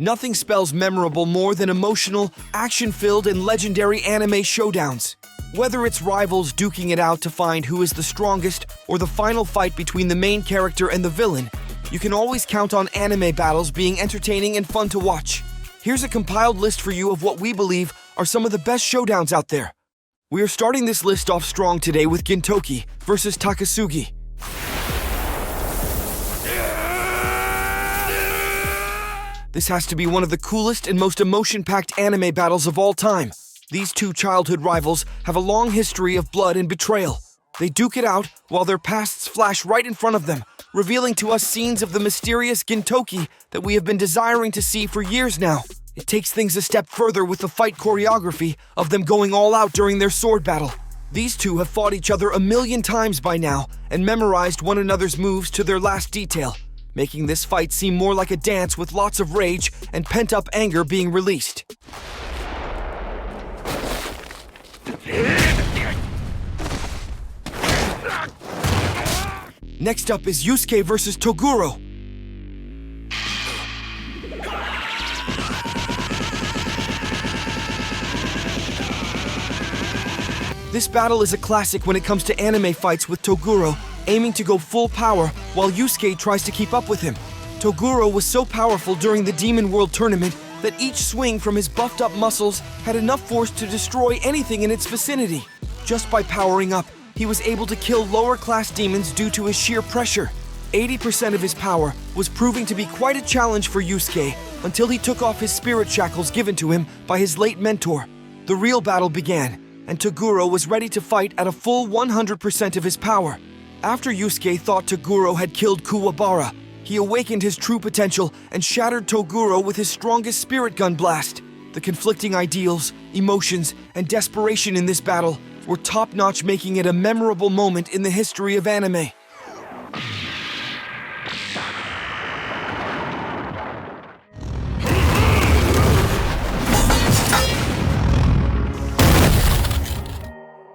Nothing spells memorable more than emotional, action-filled, and legendary anime showdowns. Whether it's rivals duking it out to find who is the strongest or the final fight between the main character and the villain, you can always count on anime battles being entertaining and fun to watch. Here's a compiled list for you of what we believe are some of the best showdowns out there. We are starting this list off strong today with Gintoki versus Takasugi. This has to be one of the coolest and most emotion-packed anime battles of all time. These two childhood rivals have a long history of blood and betrayal. They duke it out while their pasts flash right in front of them, revealing to us scenes of the mysterious Gintoki that we have been desiring to see for years now. It takes things a step further with the fight choreography of them going all out during their sword battle. These two have fought each other a million times by now and memorized one another's moves to their last detail, making this fight seem more like a dance with lots of rage and pent-up anger being released. Next up is Yusuke versus Toguro. This battle is a classic when it comes to anime fights, with Toguro aiming to go full power while Yusuke tries to keep up with him. Toguro was so powerful during the Demon World tournament that each swing from his buffed up muscles had enough force to destroy anything in its vicinity. Just by powering up, he was able to kill lower class demons due to his sheer pressure. 80% of his power was proving to be quite a challenge for Yusuke until he took off his spirit shackles given to him by his late mentor. The real battle began, and Toguro was ready to fight at a full 100% of his power. After Yusuke thought Toguro had killed Kuwabara, he awakened his true potential and shattered Toguro with his strongest spirit gun blast. The conflicting ideals, emotions, and desperation in this battle were top-notch, making it a memorable moment in the history of anime.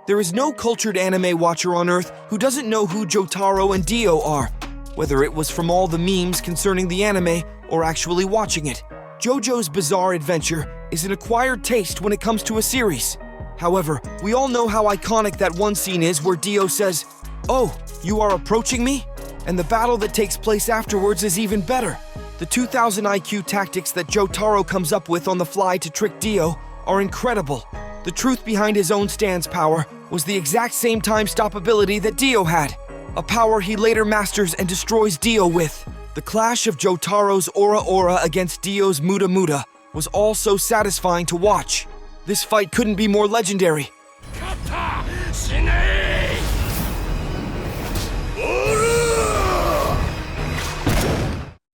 There is no cultured anime watcher on Earth who doesn't know who Jotaro and Dio are, whether it was from all the memes concerning the anime or actually watching it. JoJo's Bizarre Adventure is an acquired taste when it comes to a series. However, we all know how iconic that one scene is where Dio says, "Oh, you are approaching me?" And the battle that takes place afterwards is even better. The 2000 IQ tactics that Jotaro comes up with on the fly to trick Dio are incredible. The truth behind his own stance power was the exact same time-stop ability that Dio had, a power he later masters and destroys Dio with. The clash of Jotaro's Ora Ora against Dio's Muda Muda was all so satisfying to watch. This fight couldn't be more legendary.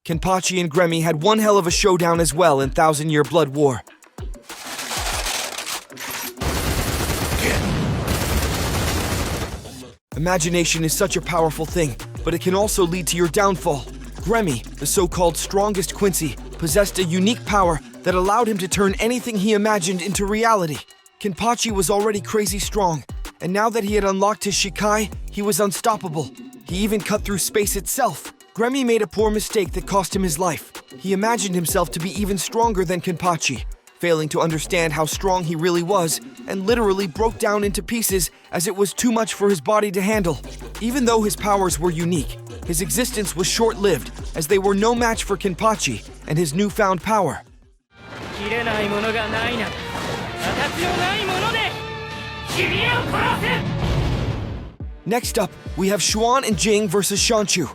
Kenpachi and Gremmy had one hell of a showdown as well in Thousand Year Blood War. Imagination is such a powerful thing, but it can also lead to your downfall. Gremmy, the so-called strongest Quincy, possessed a unique power that allowed him to turn anything he imagined into reality. Kenpachi was already crazy strong, and now that he had unlocked his Shikai, he was unstoppable. He even cut through space itself. Gremmy made a poor mistake that cost him his life. He imagined himself to be even stronger than Kenpachi, failing to understand how strong he really was, and literally broke down into pieces as it was too much for his body to handle. Even though his powers were unique, his existence was short-lived, as they were no match for Kenpachi and his newfound power. Next up, we have Xuan and Jing versus Shanchu.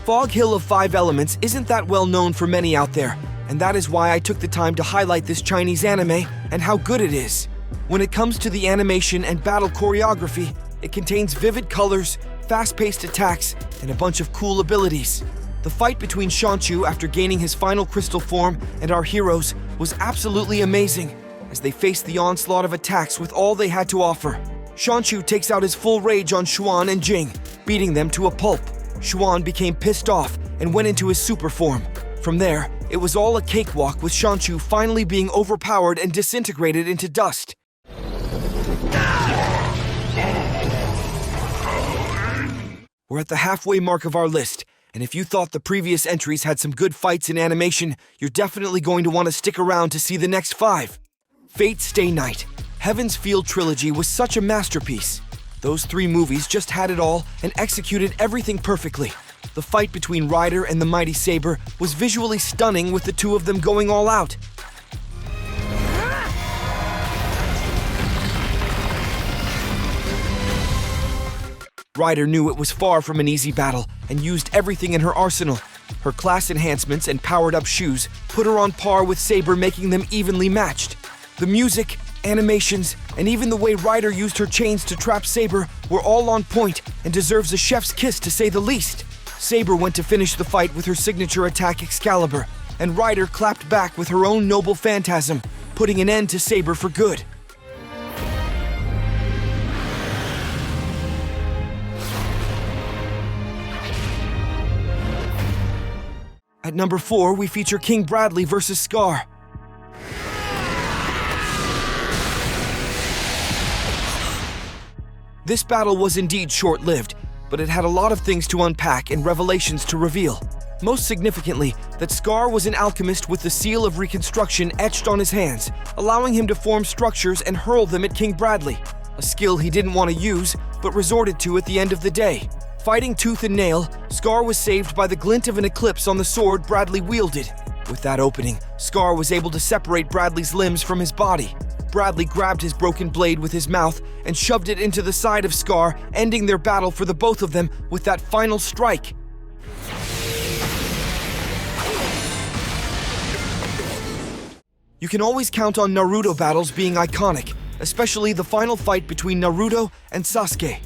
Fog Hill of Five Elements isn't that well known for many out there, and that is why I took the time to highlight this Chinese anime and how good it is. When it comes to the animation and battle choreography, it contains vivid colors, fast-paced attacks, and a bunch of cool abilities. The fight between Shanchu after gaining his final crystal form and our heroes was absolutely amazing, as they faced the onslaught of attacks with all they had to offer. Shanchu takes out his full rage on Xuan and Jing, beating them to a pulp. Xuan became pissed off and went into his super form. From there, it was all a cakewalk, with Shanchu finally being overpowered and disintegrated into dust. We're at the halfway mark of our list, and if you thought the previous entries had some good fights in animation, you're definitely going to want to stick around to see the next 5. Fate Stay Night. Heaven's Feel trilogy was such a masterpiece. Those 3 movies just had it all and executed everything perfectly. The fight between Ryder and the Mighty Saber was visually stunning, with the 2 of them going all out. Ryder knew it was far from an easy battle and used everything in her arsenal. Her class enhancements and powered-up shoes put her on par with Saber, making them evenly matched. The music, animations, and even the way Ryder used her chains to trap Saber were all on point and deserves a chef's kiss, to say the least. Saber went to finish the fight with her signature attack Excalibur, and Ryder clapped back with her own noble Phantasm, putting an end to Saber for good. At number 4, we feature King Bradley vs. Scar. This battle was indeed short-lived, but it had a lot of things to unpack and revelations to reveal. Most significantly, that Scar was an alchemist with the seal of reconstruction etched on his hands, allowing him to form structures and hurl them at King Bradley, a skill he didn't want to use, but resorted to at the end of the day. Fighting tooth and nail, Scar was saved by the glint of an eclipse on the sword Bradley wielded. With that opening, Scar was able to separate Bradley's limbs from his body. Bradley grabbed his broken blade with his mouth and shoved it into the side of Scar, ending their battle for the both of them with that final strike. You can always count on Naruto battles being iconic, especially the final fight between Naruto and Sasuke.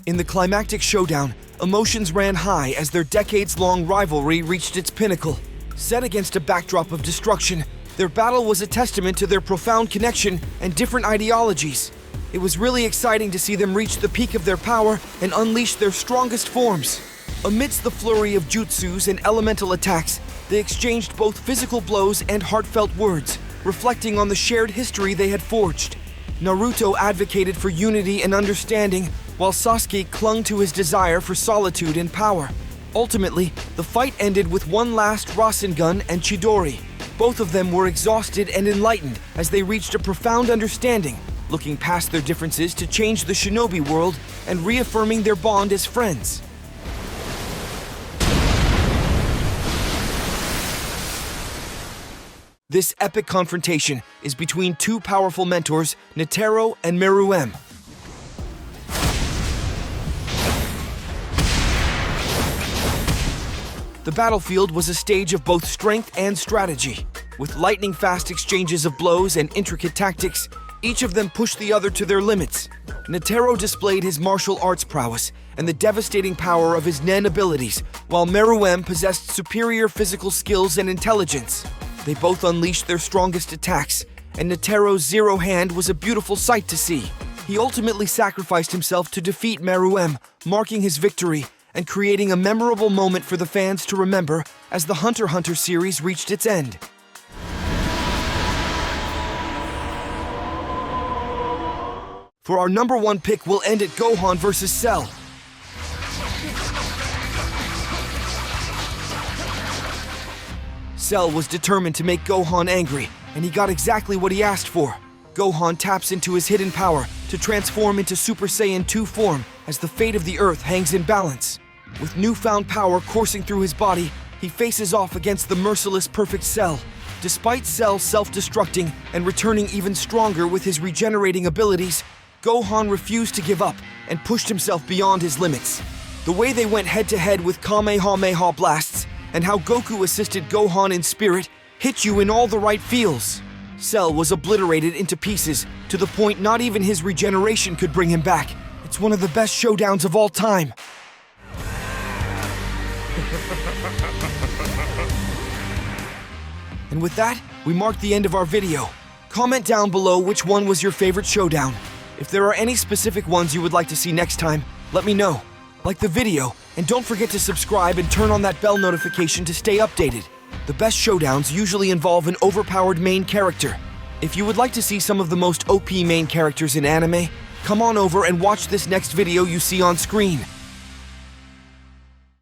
In the climactic showdown, emotions ran high as their decades-long rivalry reached its pinnacle. Set against a backdrop of destruction, their battle was a testament to their profound connection and different ideologies. It was really exciting to see them reach the peak of their power and unleash their strongest forms. Amidst the flurry of jutsus and elemental attacks, they exchanged both physical blows and heartfelt words, reflecting on the shared history they had forged. Naruto advocated for unity and understanding, while Sasuke clung to his desire for solitude and power. Ultimately, the fight ended with one last Rasengan and Chidori. Both of them were exhausted and enlightened as they reached a profound understanding, looking past their differences to change the shinobi world and reaffirming their bond as friends. This epic confrontation is between 2 powerful mentors, Netero and Meruem. The battlefield was a stage of both strength and strategy. With lightning-fast exchanges of blows and intricate tactics, each of them pushed the other to their limits. Netero displayed his martial arts prowess and the devastating power of his Nen abilities, while Meruem possessed superior physical skills and intelligence. They both unleashed their strongest attacks, and Netero's zero hand was a beautiful sight to see. He ultimately sacrificed himself to defeat Meruem, marking his victory and creating a memorable moment for the fans to remember as the Hunter x Hunter series reached its end. For our number 1 pick, we'll end at Gohan vs. Cell. Cell was determined to make Gohan angry, and he got exactly what he asked for. Gohan taps into his hidden power to transform into Super Saiyan 2 form as the fate of the Earth hangs in balance. With newfound power coursing through his body, he faces off against the merciless Perfect Cell. Despite Cell self-destructing and returning even stronger with his regenerating abilities, Gohan refused to give up and pushed himself beyond his limits. The way they went head-to-head with Kamehameha blasts and how Goku assisted Gohan in spirit hit you in all the right feels. Cell was obliterated into pieces to the point not even his regeneration could bring him back. It's one of the best showdowns of all time. And with that, we mark the end of our video. Comment down below which one was your favorite showdown. If there are any specific ones you would like to see next time, let me know. Like the video, and don't forget to subscribe and turn on that bell notification to stay updated. The best showdowns usually involve an overpowered main character. If you would like to see some of the most OP main characters in anime, come on over and watch this next video you see on screen.